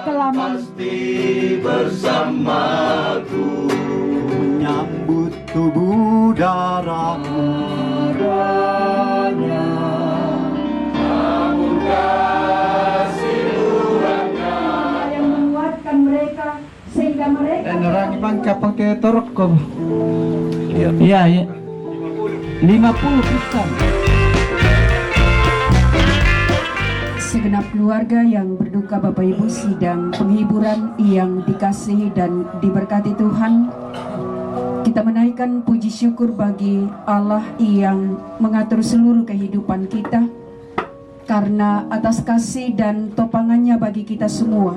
kelaman pasti bersamaku, menyambut tubuh darahmu. namun kasih Tuhannya yang menguatkan mereka sehingga mereka Dan orang bangka pakai torok kok. Iya. Iya, ya. 50 pisan. segenap keluarga yang berduka Bapak Ibu sidang penghiburan yang dikasihi dan diberkati Tuhan. Kita menaikkan puji syukur bagi Allah yang mengatur seluruh kehidupan kita, karena atas kasih dan topangannya bagi kita semua,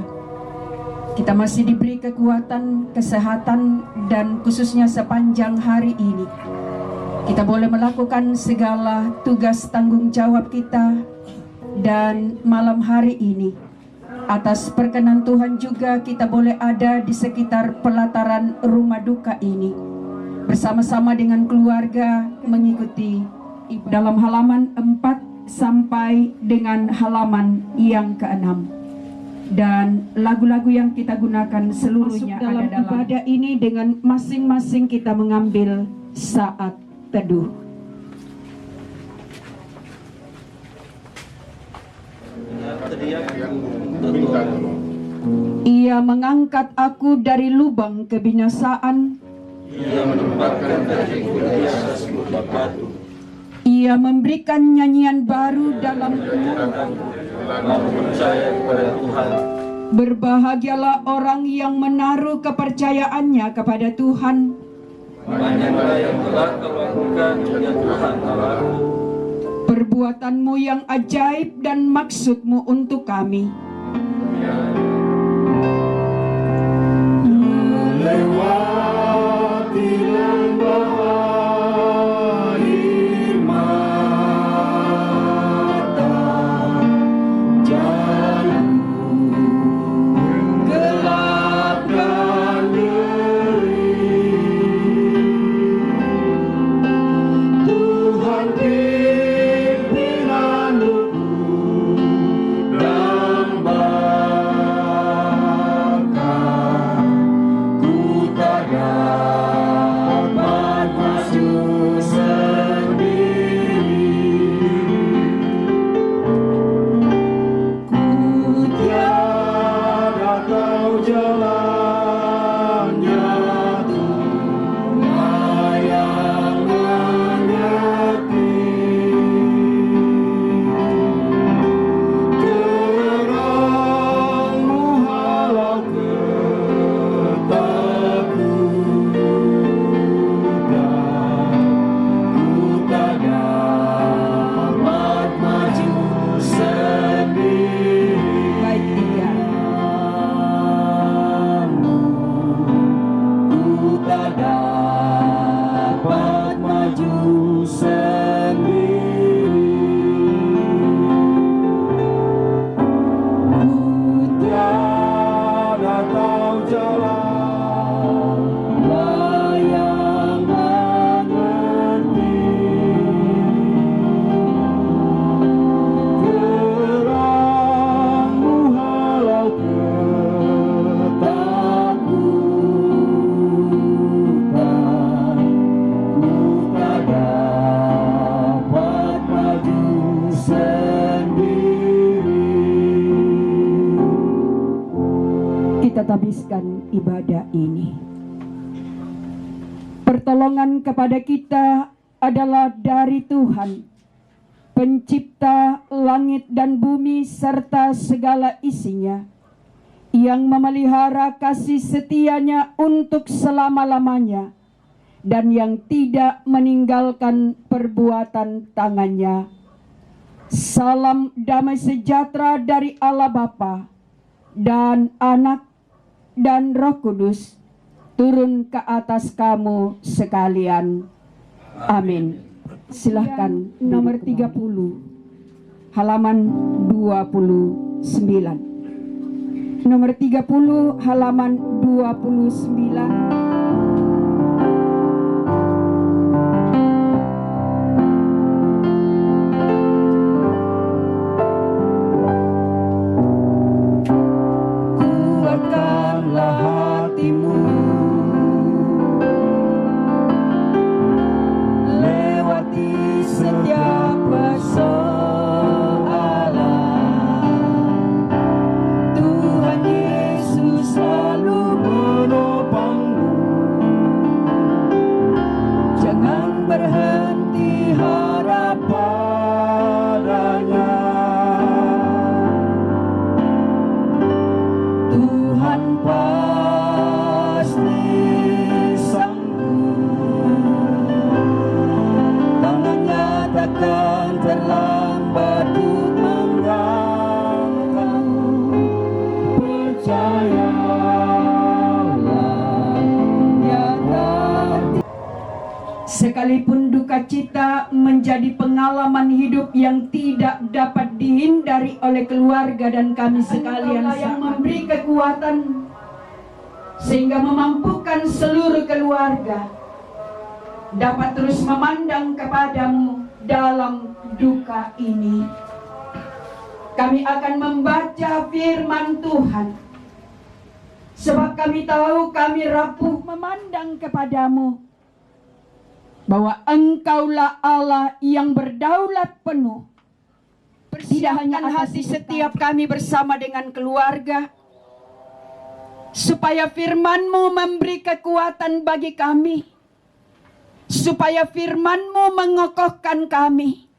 kita masih diberi kekuatan, kesehatan, dan khususnya sepanjang hari ini kita boleh melakukan segala tugas tanggung jawab kita. Dan malam hari ini atas perkenan Tuhan juga kita boleh ada di sekitar pelataran rumah duka ini bersama-sama dengan keluarga mengikuti dalam halaman 4 sampai dengan halaman yang ke-6. Dan lagu-lagu yang kita gunakan seluruhnya ada dalam ibadah ini dengan masing-masing kita mengambil saat teduh. Ia mengangkat aku dari lubang kebinasaan. Ia menempatkan kakiku di atas bukit batu. Ia memberikan nyanyian baru dalam Aku percaya kepada Tuhan. Berbahagialah orang yang menaruh kepercayaannya kepada Tuhan. Banyaklah yang telah Kau lakukan, ya Tuhan Allahku. Perbuatanmu yang ajaib dan maksudmu untuk kami. Melewati lembah air mata, jalan gelap dan Tuhan pimpinan lutut dan bakar, ku tak dapat maju sendiri. Ku tiada tahu jalannya, Tuhan yang mengerti. Terangmu halau ketakutan, ku tak dapat maju sendiri. Baik tiga. Ku tak dapat maju sendiri. Ku tiada tahu jalan, yang mengerti. Terangmu halau ketakutan, ku tak dapat maju sendiri. Kita tabiskan ibadah ini. Pertolongan kepada kita adalah dari Tuhan, pencipta langit dan bumi serta segala isinya, yang memelihara kasih setianya untuk selama-lamanya, dan yang tidak meninggalkan perbuatan tangannya. Salam damai sejahtera dari Allah Bapa dan Anak dan Roh Kudus turun ke atas kamu sekalian. Amin. Silahkan nomor 30 halaman 29. Nomor 30 halaman 29. Ku Sekalipun duka cita menjadi pengalaman hidup yang tidak dapat dihindari oleh keluarga dan kami sekalian, yang memberi kekuatan sehingga memampukan seluruh keluarga dapat terus memandang kepadamu dalam duka ini. Kami akan membaca firman Tuhan, sebab kami tahu kami rapuh memandang kepadamu, bahwa Engkaulah Allah yang berdaulat penuh. Tidak hanya hati setiap kami bersama dengan keluarga, supaya firman-Mu memberi kekuatan bagi kami, supaya firman-Mu mengokohkan kami,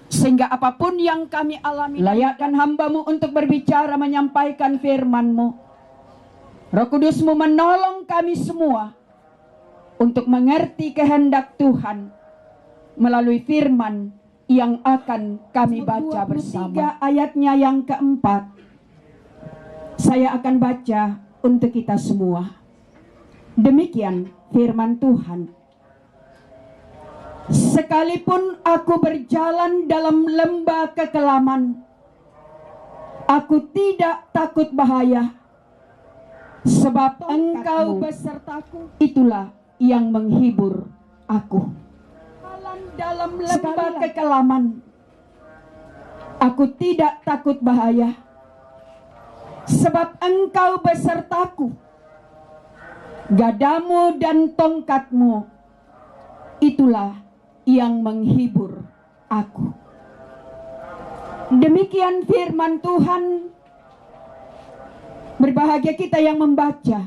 sehingga apapun yang kami alami, layakkan hamba-Mu untuk berbicara menyampaikan firman-Mu. Roh Kudus-Mu menolong kami semua untuk mengerti kehendak Tuhan melalui firman yang akan kami baca bersama. Ayatnya yang keempat, saya akan baca untuk kita semua. Demikian firman Tuhan. Sekalipun aku berjalan dalam lembah kekelaman, aku tidak takut bahaya, sebab Engkau besertaku. Itulah yang menghibur aku. Dalam lembah kekelaman, aku tidak takut bahaya, sebab Engkau besertaku. Gadamu dan tongkatmu, itulah yang menghibur aku. Demikian firman Tuhan. Berbahagia kita yang membaca,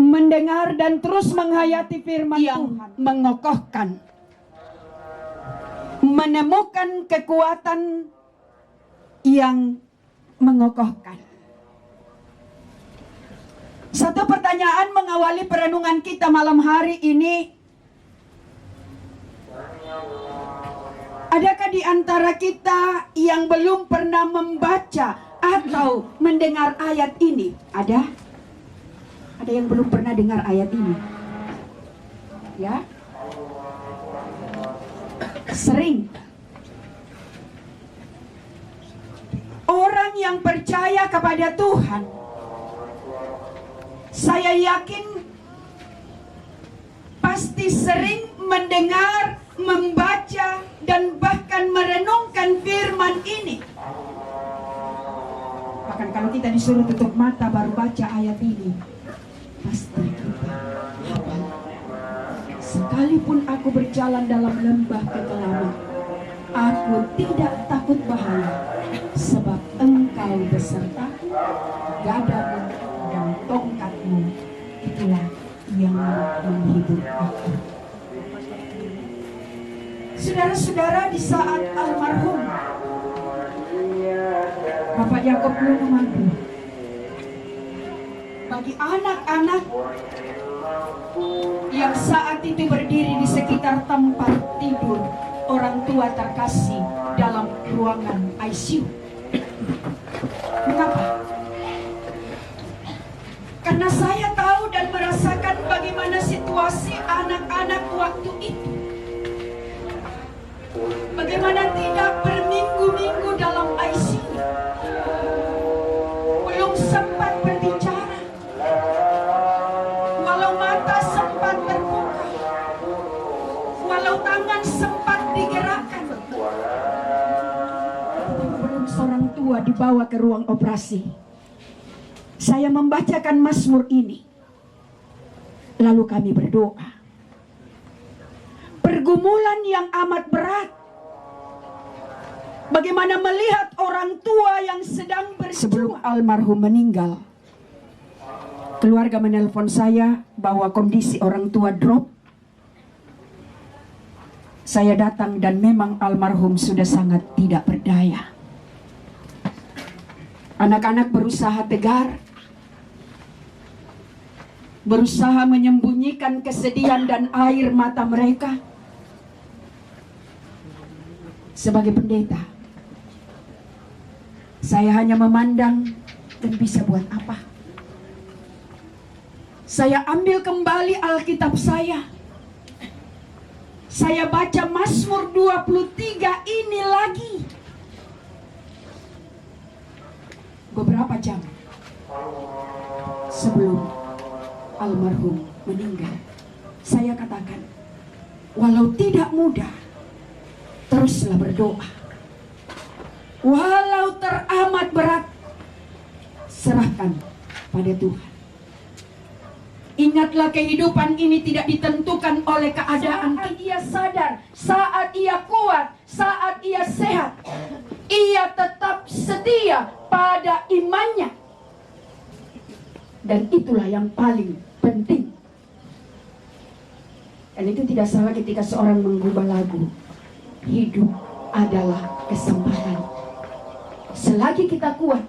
mendengar dan terus menghayati firman yang Tuhan, mengokohkan, menemukan kekuatan yang mengokohkan. Satu pertanyaan mengawali perenungan kita malam hari ini. Adakah di antara kita yang belum pernah membaca atau mendengar ayat ini? Ada? Ada yang belum pernah dengar ayat ini? Ya? Sering. Orang yang percaya kepada Tuhan, saya yakin pasti sering mendengar, membaca, dan bahkan merenungkan firman ini. Bahkan kalau kita disuruh tutup mata baru baca ayat ini, pasti kita hafal. Sekalipun aku berjalan dalam lembah kekelaman, aku tidak takut bahaya, sebab Engkau besertaku. Gadamu dan tongkatmu, itulah yang menghibur aku. Saudara-saudara, di saat almarhum Bapak Yakob Lumadu, bagi anak-anak yang saat itu berdiri di sekitar tempat tidur orang tua terkasih dalam ruangan ICU. Mengapa? Karena saya tahu dan merasakan bagaimana situasi anak-anak waktu itu. Bagaimana tidak berminggu-minggu dalam ICU, belum sempat berbicara, walau mata sempat terbuka, walau tangan sempat digerakkan, belum seorang tua dibawa ke ruang operasi. Saya membacakan Mazmur ini, lalu kami berdoa. Pergumulan yang amat berat. Bagaimana melihat orang tua yang sedang berjuang. Sebelum almarhum meninggal, keluarga menelpon saya bahwa kondisi orang tua drop. Saya datang dan memang almarhum sudah sangat tidak berdaya. Anak-anak berusaha tegar, berusaha menyembunyikan kesedihan dan air mata mereka. Sebagai pendeta, saya hanya memandang dan bisa buat apa. Saya ambil kembali Alkitab saya. Saya baca Mazmur 23 ini lagi. Beberapa jam sebelum almarhum meninggal, saya katakan, walau tidak mudah, teruslah berdoa. Walau teramat berat, serahkan pada Tuhan. Ingatlah, kehidupan ini tidak ditentukan oleh keadaan. Saat ia sadar, saat ia kuat, saat ia sehat, ia tetap setia pada imannya. Dan itulah yang paling penting. Dan itu tidak salah ketika seorang mengubah lagu, hidup adalah kesempatan. Selagi kita kuat,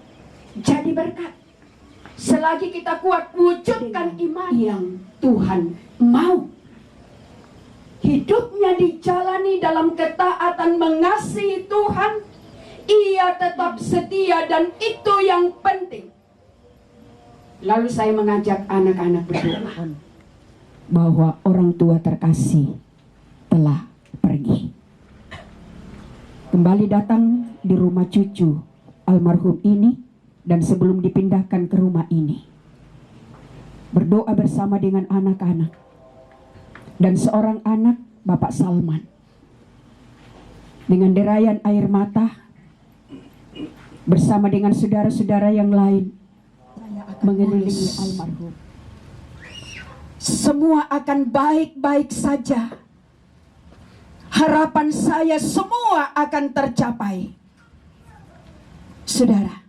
jadi berkat. Selagi kita kuat, wujudkan iman yang Tuhan mau. Hidupnya dijalani dalam ketaatan mengasihi Tuhan. Ia tetap setia dan itu yang penting. Lalu saya mengajak anak-anak berdoa bahwa orang tua terkasih telah pergi. Kembali datang di rumah cucu almarhum ini. Dan sebelum dipindahkan ke rumah ini, berdoa bersama dengan anak-anak. Dan seorang anak, Bapak Salman, dengan derayan air mata, bersama dengan saudara-saudara yang lain, mengelilingi almarhum. Semua akan baik-baik saja. Harapan saya semua akan tercapai. Saudara,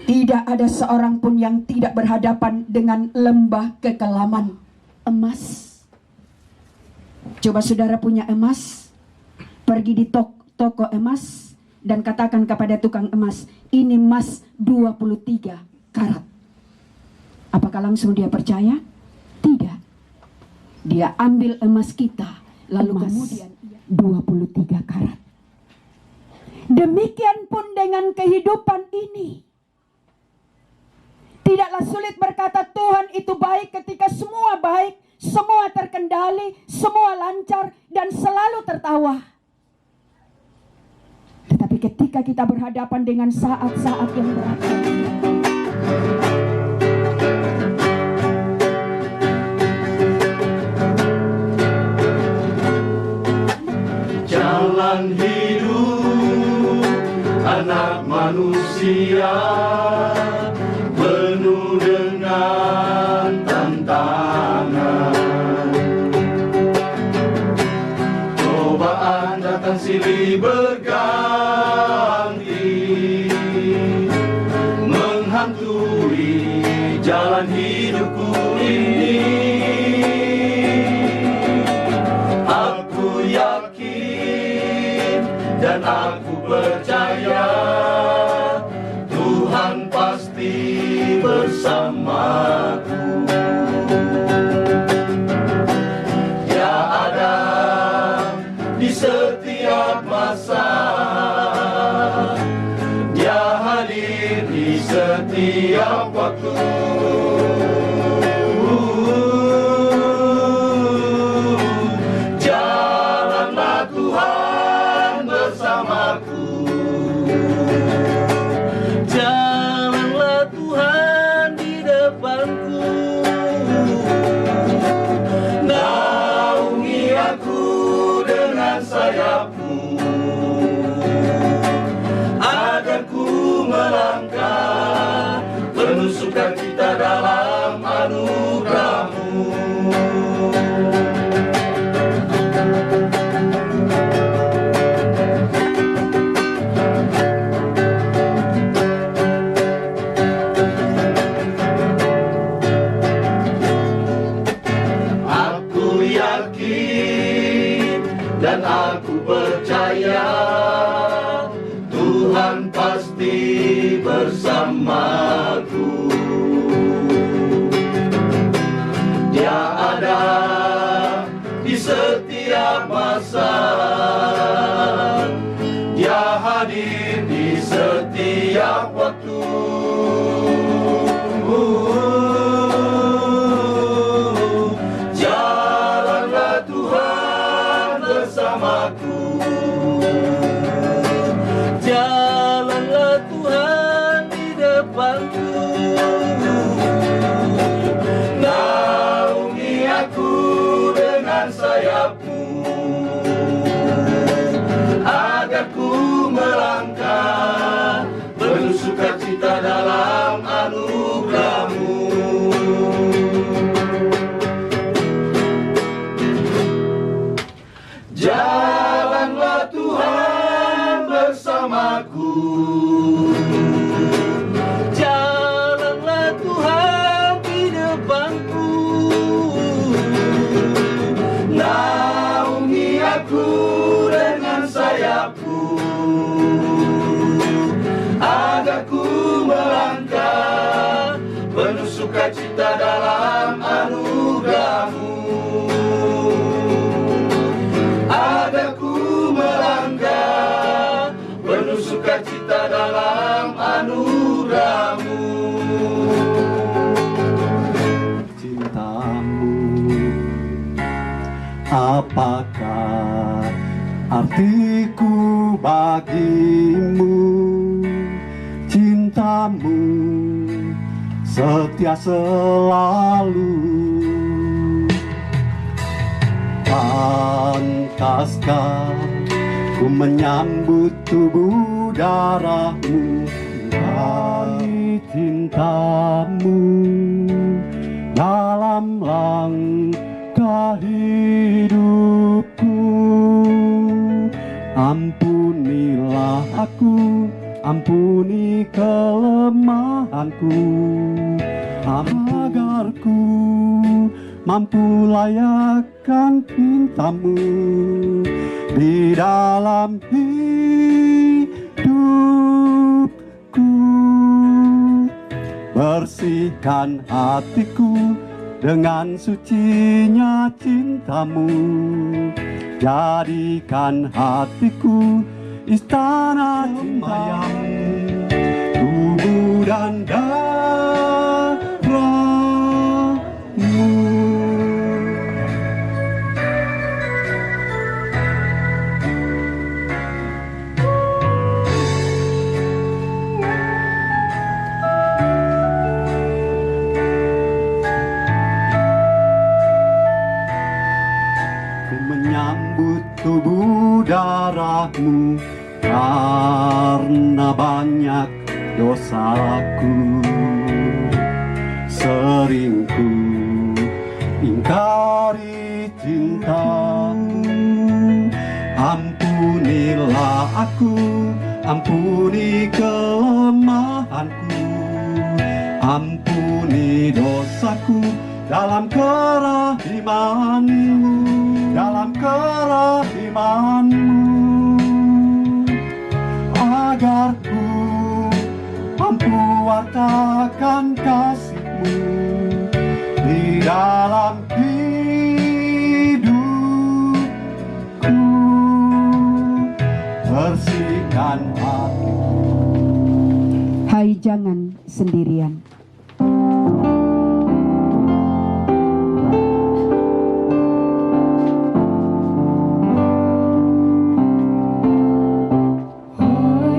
tidak ada seorang pun yang tidak berhadapan dengan lembah kekelaman emas. Coba saudara punya emas, pergi di toko emas dan katakan kepada tukang emas, ini emas 23 karat. Apakah langsung dia percaya? Tidak. Dia ambil emas kita, lalu kemudian 23 karat. Demikian pun dengan kehidupan ini. Tidaklah sulit berkata Tuhan itu baik ketika semua baik, semua terkendali, semua lancar, dan selalu tertawa. Tetapi ketika kita berhadapan dengan saat-saat yang berat, Jalan hidup anak manusia penuh dengan tantangan. Cobaan datang silih berganti, menghantui jalan hidupku ini. Aku yakin dan aku percaya Tuhan pasti bersamaku. Dia ada di setiap masa, Dia hadir di setiap waktu. Jalanlah Tuhan bersamaku. Jalanlah Tuhan di depanku. Naungi aku dengan sayap-Mu, agar ku melangkah penuh sukacita dalam anugerah-Mu. Aku yakin dan aku percaya Tuhan pasti bersamaku. Dia ada di setiap masa, Dia hadir di setiap waktu. sukacita dalam anugerah-Mu. Ada ku melangkah penuh sukacita dalam anugerah-Mu. Cintamu, apakah artiku bagimu? Cintamu setia selalu. Pantaskah ku menyambut tubuh darah-Mu dari cinta-Mu dalam langkah hidupku. Ampunilah aku, ampuni kelemahanku, agar ku mampu layakkan cinta-Mu di dalam hidupku. Bersihkan hatiku dengan sucinya cinta-Mu, jadikan hatiku istana cinta-Mu, tubuh dan darah-Mu. Ku menyambut tubuh darah-Mu karena banyak dosaku. Sering ku ingkari cinta-Mu. Ampunilah aku, ampuni kelemahanku, ampuni dosaku dalam kerahiman-Mu, dalam kerahiman-Mu, agar ku mampu wartakan kasih-Mu di dalam hidupku. Bersihkan hati. Hai, jangan sendirian.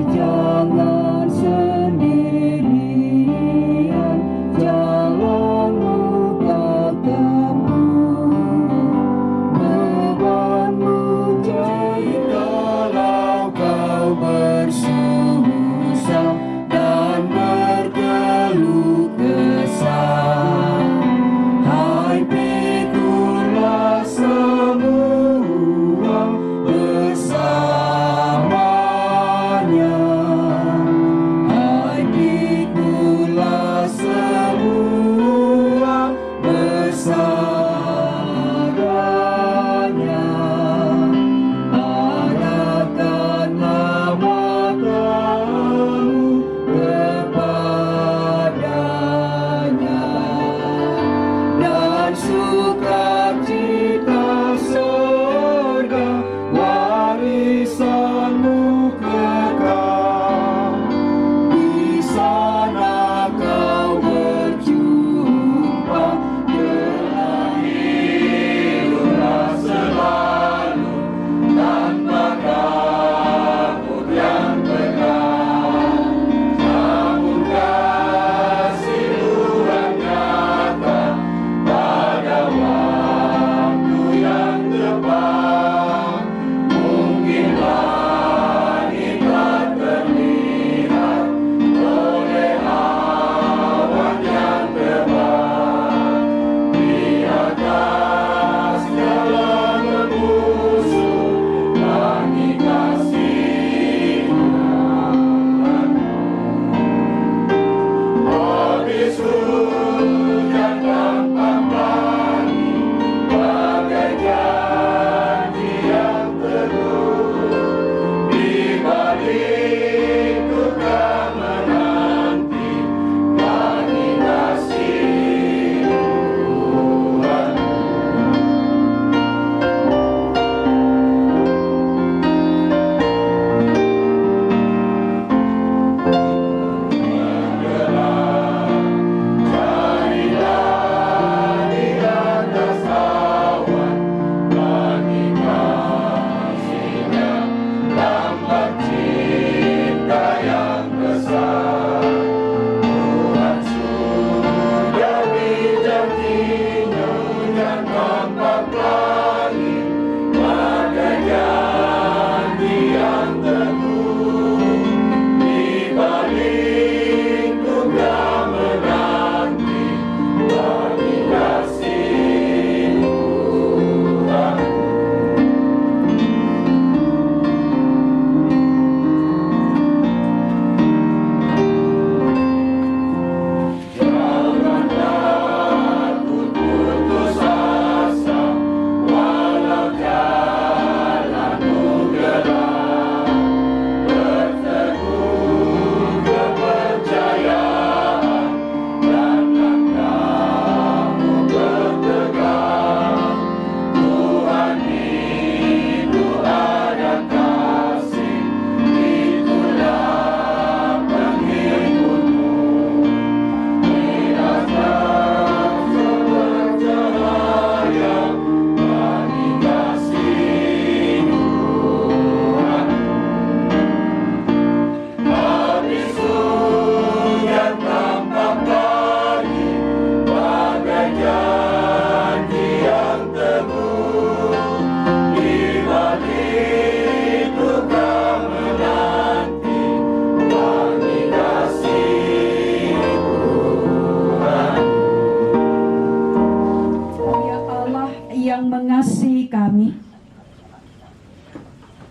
Jangan sendirian,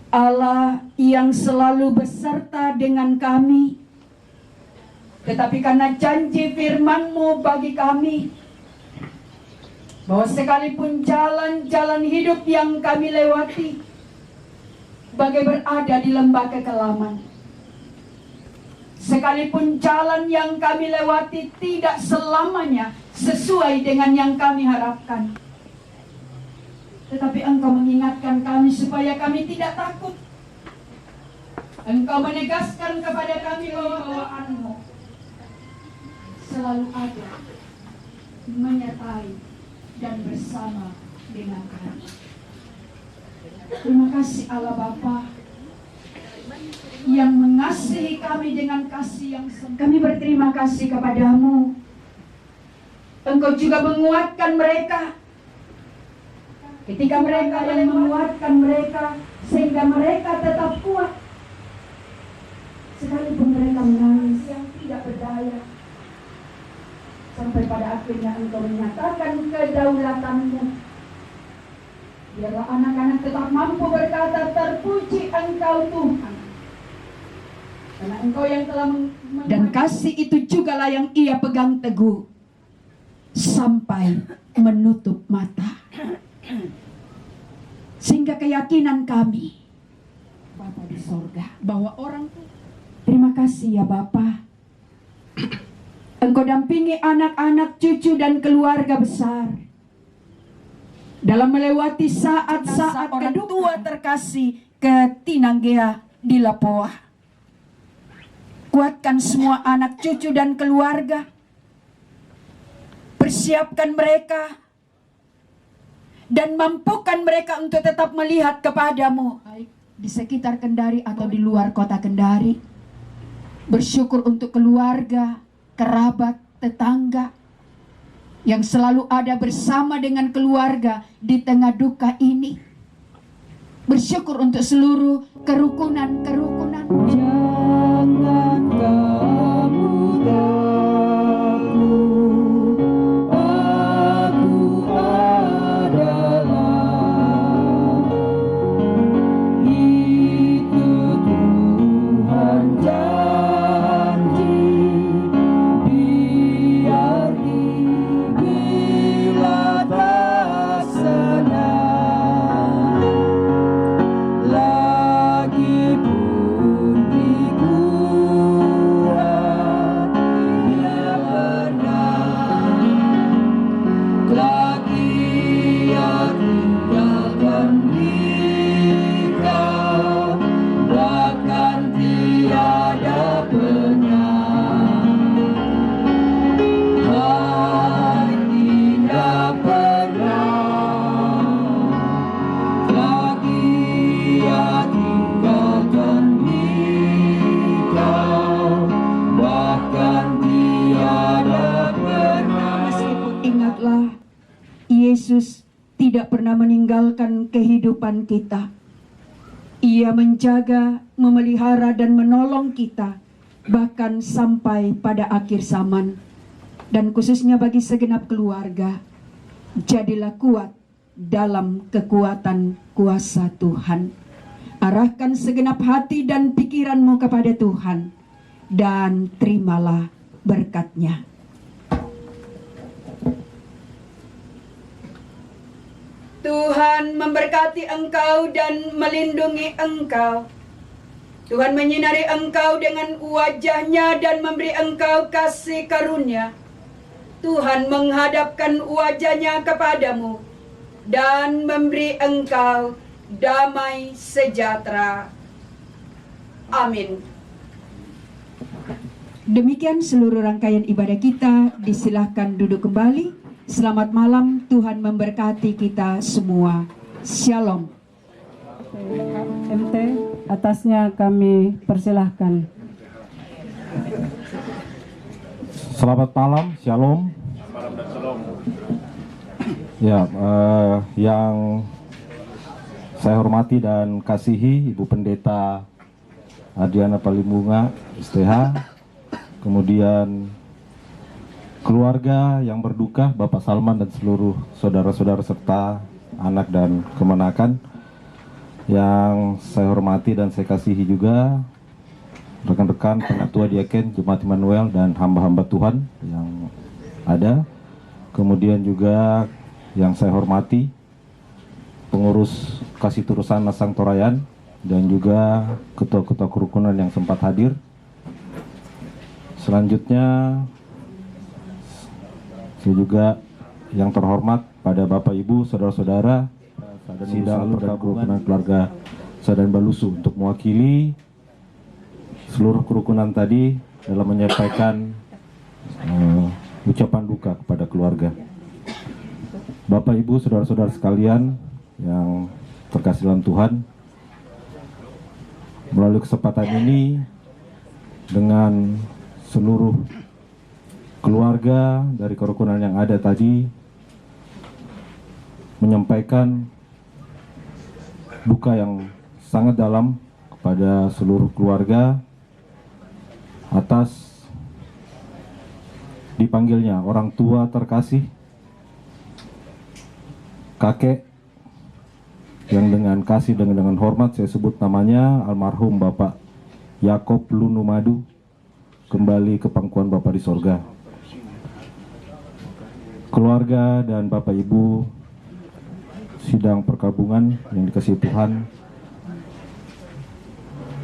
Allah yang selalu beserta dengan kami. Tetapi karena janji firman-Mu bagi kami, bahwa sekalipun jalan-jalan hidup yang kami lewati, bagai berada di lembah kekelaman, sekalipun jalan yang kami lewati tidak selamanya sesuai dengan yang kami harapkan, tetapi Engkau mengingatkan kami supaya kami tidak takut. Engkau menegaskan kepada kami bahwa bawaanmu selalu ada, menyertai dan bersama dengan kami. Terima kasih Allah Bapa yang mengasihi kami dengan kasih yang sempurna. Kami berterima kasih kepadamu. Engkau juga menguatkan mereka ketika mereka yang menguatkan mereka, sehingga mereka tetap kuat sekalipun mereka menangis yang tidak berdaya, sampai pada akhirnya Engkau menyatakan kedaulatanmu. Biarlah anak-anak tetap mampu berkata, terpuji Engkau Tuhan, karena Engkau yang telah dan kasih itu jugalah yang ia pegang teguh sampai menutup mata, sehingga keyakinan kami Bapa di sorga bahwa orang terima kasih ya Bapa, Engkau dampingi anak-anak, cucu dan keluarga besar dalam melewati saat-saat orang tua terkasih ke Tinanggea di Lapoa. Kuatkan semua anak, cucu dan keluarga, persiapkan mereka dan mampukan mereka untuk tetap melihat kepadamu, baik di sekitar Kendari atau di luar kota Kendari. Bersyukur untuk keluarga, kerabat, tetangga yang selalu ada bersama dengan keluarga di tengah duka ini. Bersyukur untuk seluruh kerukunan-kerukunan. Jangan kamu takut, aku adalah, itu Tuhan janji. Biar bila tak senang, lagi pun dikuat, dia pernah lagi yang tinggalkan dikau, bahkan tiada pernah, tidak pernah lagi ia tinggalkan dikau, bahkan tiada pernah. Meskipun ingatlah, Yesus tidak pernah meninggalkan kehidupan kita. Ia menjaga, memelihara dan menolong kita bahkan sampai pada akhir zaman. Dan khususnya bagi segenap keluarga, jadilah kuat dalam kekuatan kuasa Tuhan. Arahkan segenap hati dan pikiranmu kepada Tuhan, dan terimalah berkat-Nya. Tuhan memberkati engkau dan melindungi engkau. Tuhan menyinari engkau dengan wajah-Nya dan memberi engkau kasih karunia. Tuhan menghadapkan wajah-Nya kepadamu dan memberi engkau damai sejahtera. Amin. Demikian seluruh rangkaian ibadah kita. Disilahkan duduk kembali. Selamat malam, Tuhan memberkati kita semua. Shalom. MT, atasnya kami persilahkan. Selamat malam, shalom. Ya, yang saya hormati dan kasihi Ibu Pendeta Adriana Palimbunga, STH, kemudian keluarga yang berduka, Bapak Salman dan seluruh saudara-saudara serta anak dan kemenakan. Yang saya hormati dan saya kasihi juga rekan-rekan Penatua Diaken Jemaat Immanuel dan hamba-hamba Tuhan yang ada. Kemudian juga yang saya hormati pengurus Kasih Turusan Nasang Torayan dan juga ketua-ketua kerukunan yang sempat hadir. Selanjutnya saya juga yang terhormat pada Bapak Ibu, saudara-saudara sidang perkerukunan keluarga Sadan Balusu untuk mewakili seluruh kerukunan tadi dalam menyampaikan ucapan duka kepada keluarga. Bapak Ibu, saudara-saudara sekalian yang terkasih dalam Tuhan, melalui kesempatan ini dengan seluruh keluarga dari kerukunan yang ada tadi menyampaikan duka yang sangat dalam kepada seluruh keluarga atas dipanggilnya orang tua terkasih, kakek yang dengan kasih dan dengan hormat saya sebut namanya almarhum Bapak Yakob Lunumadu kembali ke pangkuan Bapa di sorga. Keluarga dan Bapak Ibu sidang perkabungan yang dikasihi Tuhan,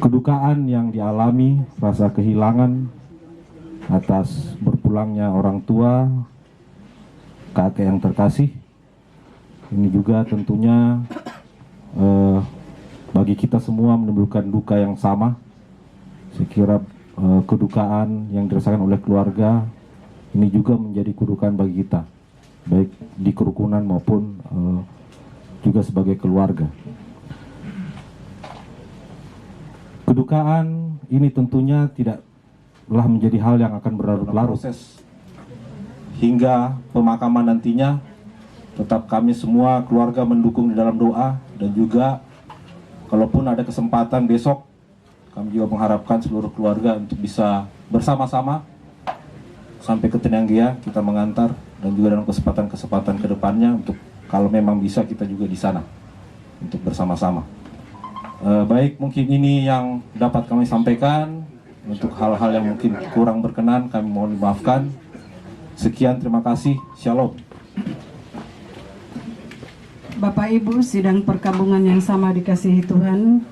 kedukaan yang dialami, rasa kehilangan atas berpulangnya orang tua, kakek yang terkasih, ini juga tentunya bagi kita semua menimbulkan duka yang sama. Saya kira kedukaan yang dirasakan oleh keluarga ini juga menjadi kedukaan bagi kita, baik di kerukunan maupun juga sebagai keluarga. Kedukaan ini tentunya tidaklah menjadi hal yang akan berlarut-larut. Proses hingga pemakaman nantinya tetap kami semua keluarga mendukung di dalam doa, dan juga kalaupun ada kesempatan besok kami juga mengharapkan seluruh keluarga untuk bisa bersama-sama sampai ke Tinanggea kita mengantar, dan juga dalam kesempatan-kesempatan ke depannya untuk kalau memang bisa kita juga di sana untuk bersama-sama. Baik, mungkin ini yang dapat kami sampaikan. Untuk hal-hal yang mungkin kurang berkenan kami mohon dimaafkan. Sekian, terima kasih. Shalom. Bapak Ibu sidang perkabungan yang sama dikasihi Tuhan,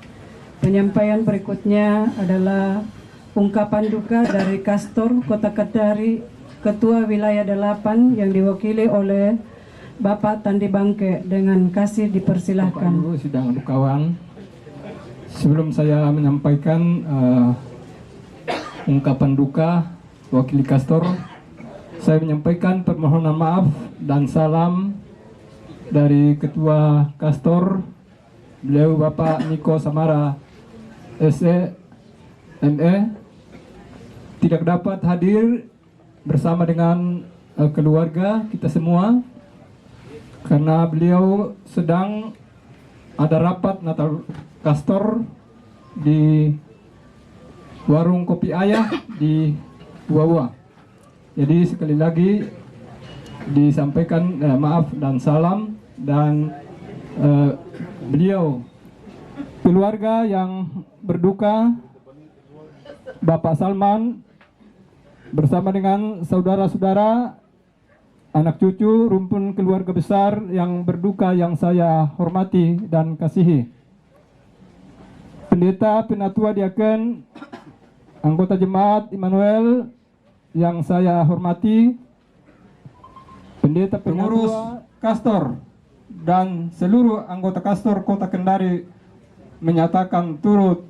penyampaian berikutnya adalah ungkapan duka dari Kastor Kota Kendari, Ketua Wilayah 8 yang diwakili oleh Bapak Tandi Bangke, dengan kasih dipersilahkan. Bapak Ibu sidang dukawan, sebelum saya menyampaikan ungkapan duka wakili Kastor, saya menyampaikan permohonan maaf dan salam dari Ketua Kastor, beliau Bapak Niko Samara SE ME, tidak dapat hadir bersama dengan keluarga kita semua karena beliau sedang ada rapat Natal Kastor di warung kopi ayah di Wawa. Jadi sekali lagi disampaikan maaf dan salam, dan beliau keluarga yang berduka, Bapak Salman bersama dengan saudara-saudara, anak cucu, rumpun keluarga besar yang berduka yang saya hormati dan kasihi. Pendeta Penatua Diaken, anggota Jemaat Immanuel yang saya hormati, pendeta pengurus Kastor dan seluruh anggota Kastor Kota Kendari menyatakan turut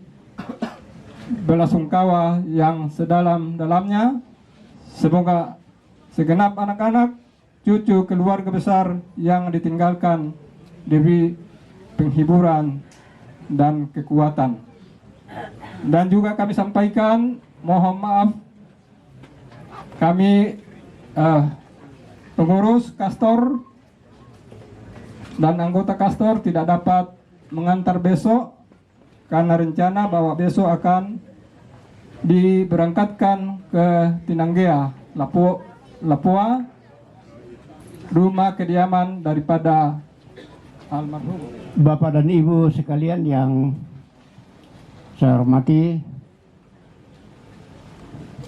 belasungkawa yang sedalam-dalamnya. Semoga segenap anak-anak, cucu keluarga besar yang ditinggalkan diberi penghiburan dan kekuatan. Dan juga kami sampaikan mohon maaf, kami pengurus Kastor dan anggota Kastor tidak dapat mengantar besok karena rencana bahwa besok akan diberangkatkan ke Tinanggea, Lapua, rumah kediaman daripada almarhum Bapak dan Ibu sekalian yang saya hormati,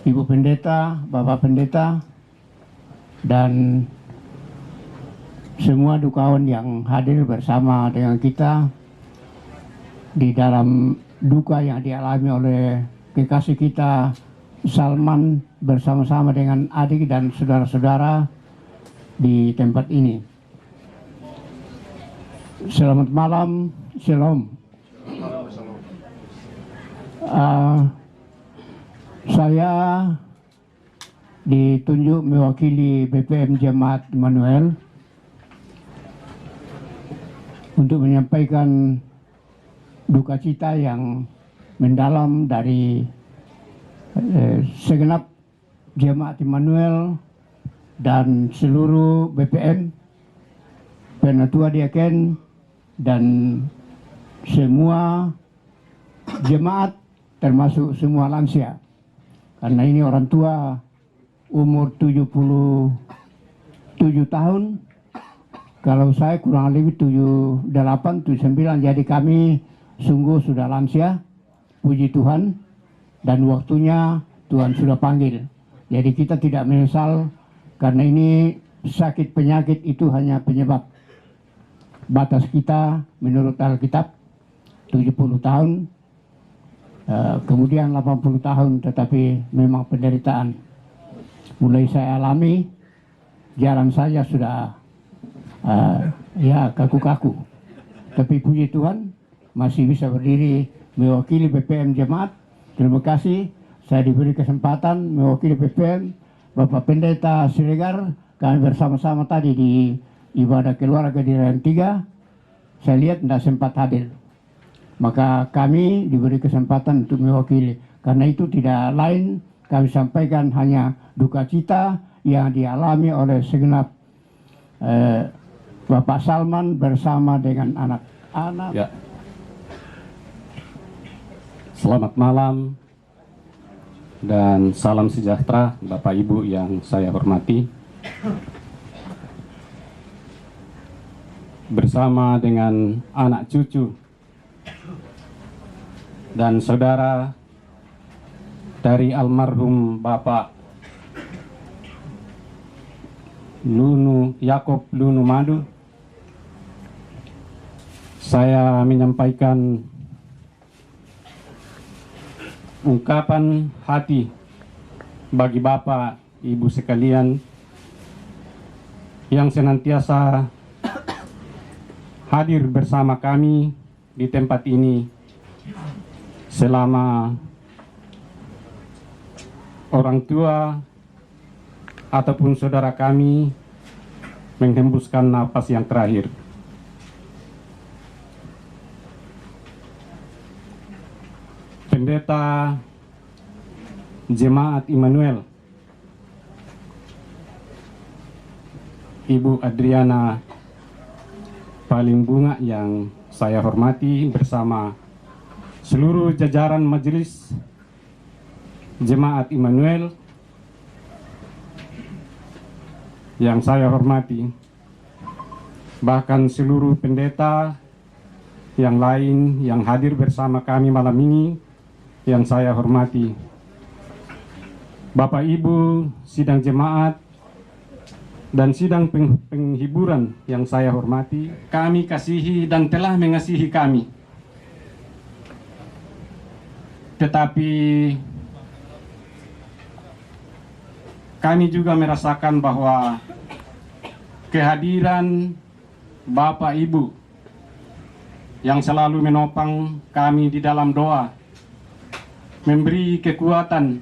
Ibu Pendeta, Bapak Pendeta, dan semua dukawan yang hadir bersama dengan kita di dalam duka yang dialami oleh kekasih kita Salman bersama-sama dengan adik dan saudara-saudara di tempat ini. Selamat malam, shalom. Saya ditunjuk mewakili BPM Jemaat Immanuel untuk menyampaikan duka cita yang mendalam dari segenap Jemaat Immanuel dan seluruh BPM, Penatua Diaken, dan semua jemaat termasuk semua lansia. Karena ini orang tua umur 77 tahun, kalau saya kurang lebih 78, 79, jadi kami sungguh sudah lansia, puji Tuhan, dan waktunya Tuhan sudah panggil. Jadi kita tidak menyesal, karena ini sakit penyakit itu hanya penyebab. Batas kita menurut Alkitab 70 tahun, kemudian 80 tahun, tetapi memang penderitaan mulai saya alami, jalan saja sudah ya kaku-kaku. Tapi puji Tuhan masih bisa berdiri mewakili BPM Jemaat. Terima kasih saya diberi kesempatan mewakili BPM. Bapak Pendeta Siregar, kami bersama-sama tadi di ibadah keluarga di Rayaan 3, saya lihat tidak sempat hadir. Maka kami diberi kesempatan untuk mewakili. Karena itu tidak lain, kami sampaikan hanya duka cita yang dialami oleh segenap Bapak Salman bersama dengan anak-anak. Ya. Selamat malam dan salam sejahtera Bapak Ibu yang saya hormati. Bersama dengan anak cucu dan saudara dari almarhum Bapak Yakob Lunu Madu, saya menyampaikan ungkapan hati bagi Bapak Ibu sekalian yang senantiasa hadir bersama kami di tempat ini selama orang tua ataupun saudara kami menghembuskan napas yang terakhir. Pendeta Jemaat Immanuel Ibu Adriana Paling Bunga yang saya hormati, bersama seluruh jajaran majelis Jemaat Immanuel yang saya hormati, bahkan seluruh pendeta yang lain yang hadir bersama kami malam ini yang saya hormati, Bapak Ibu sidang jemaat dan sidang penghiburan yang saya hormati, kami kasihi dan telah mengasihi kami. Tetapi kami juga merasakan bahwa kehadiran Bapak Ibu yang selalu menopang kami di dalam doa, memberi kekuatan,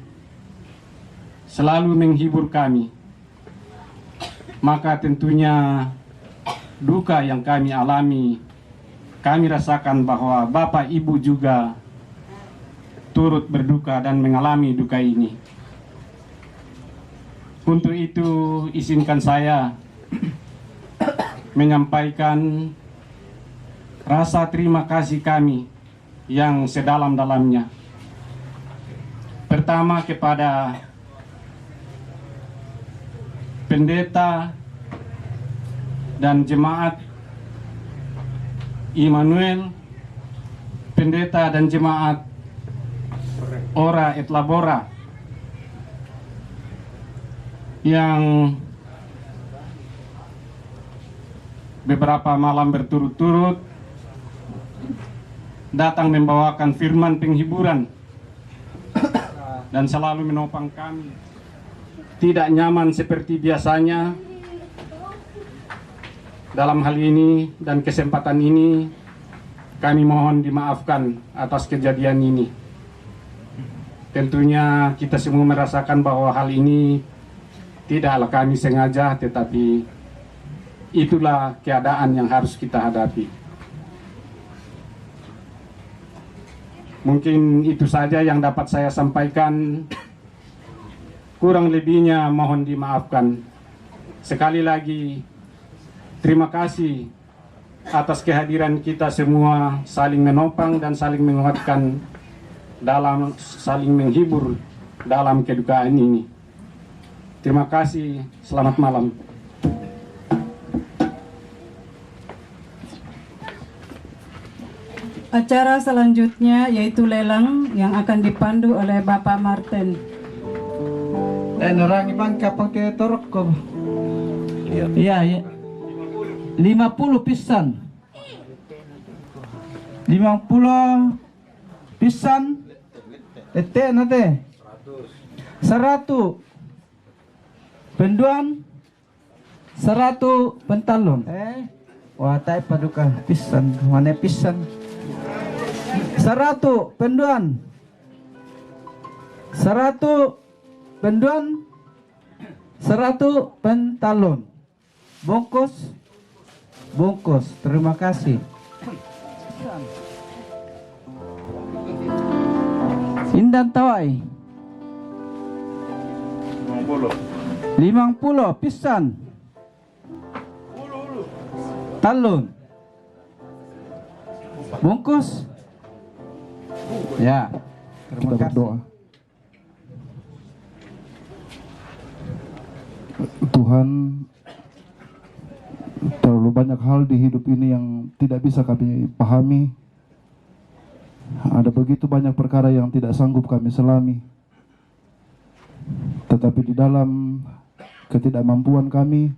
selalu menghibur kami. Maka tentunya duka yang kami alami, kami rasakan bahwa Bapak Ibu juga turut berduka dan mengalami duka ini. Untuk itu izinkan saya menyampaikan rasa terima kasih kami yang sedalam-dalamnya. Pertama kepada pendeta dan jemaat Immanuel, pendeta dan jemaat Ora et Labora yang beberapa malam berturut-turut datang membawakan firman penghiburan dan selalu menopang kami. Tidak nyaman seperti biasanya dalam hal ini dan kesempatan ini, kami mohon dimaafkan atas kejadian ini. Tentunya kita semua merasakan bahwa hal ini tidaklah kami sengaja, tetapi itulah keadaan yang harus kita hadapi. Mungkin itu saja yang dapat saya sampaikan. Kurang lebihnya mohon dimaafkan. Sekali lagi, terima kasih atas kehadiran kita semua, saling menopang dan saling menguatkan dalam saling menghibur dalam kedukaan ini. Terima kasih, selamat malam. Acara selanjutnya yaitu lelang yang akan dipandu oleh Bapak Martin. Dan orang ibang pakai torok ko. Iya, ya. 50 pisan. 50 pisan. Ete nate. 100. Penduan 100 pentalon. Wah, tay paduka pisan. Mana pisan? 100 penduan. 100 penduan, 100 pentalon. Bungkus. Terima kasih. Indan tawai 50 pisan. Talon. Bungkus. Ya. Terima kasih. Berdoa. Tuhan, terlalu banyak hal di hidup ini yang tidak bisa kami pahami. Ada begitu banyak perkara yang tidak sanggup kami selami. Tetapi di dalam ketidakmampuan kami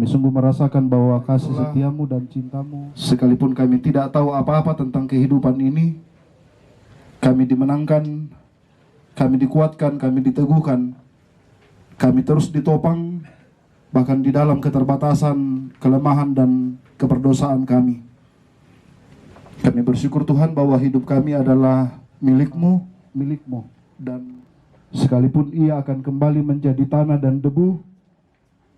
sungguh merasakan bahwa kasih setiamu dan cintamu. Sekalipun kami tidak tahu apa-apa tentang kehidupan ini, kami dimenangkan, kami dikuatkan, kami diteguhkan. Kami terus ditopang, bahkan di dalam keterbatasan, kelemahan, dan keperdosaan kami. Kami bersyukur Tuhan bahwa hidup kami adalah milikmu, dan sekalipun ia akan kembali menjadi tanah dan debu,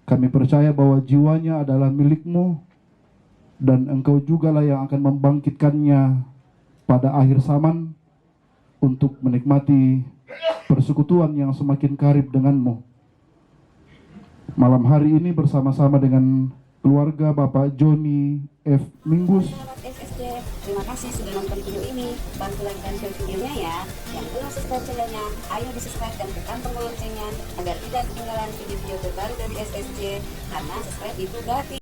kami percaya bahwa jiwanya adalah milikmu, dan engkau jugalah yang akan membangkitkannya pada akhir zaman untuk menikmati persekutuan yang semakin karib denganmu. Malam hari ini bersama-sama dengan keluarga Bapak Joni F. Minggus. SSC, terima kasih sudah nonton video ini. Bantu like dan share videonya ya. Yang belum subscribe channelnya, ayo di subscribe dan tekan tombol loncengnya agar tidak ketinggalan video-video terbaru dari SSC. Karena subscribe itu gratis.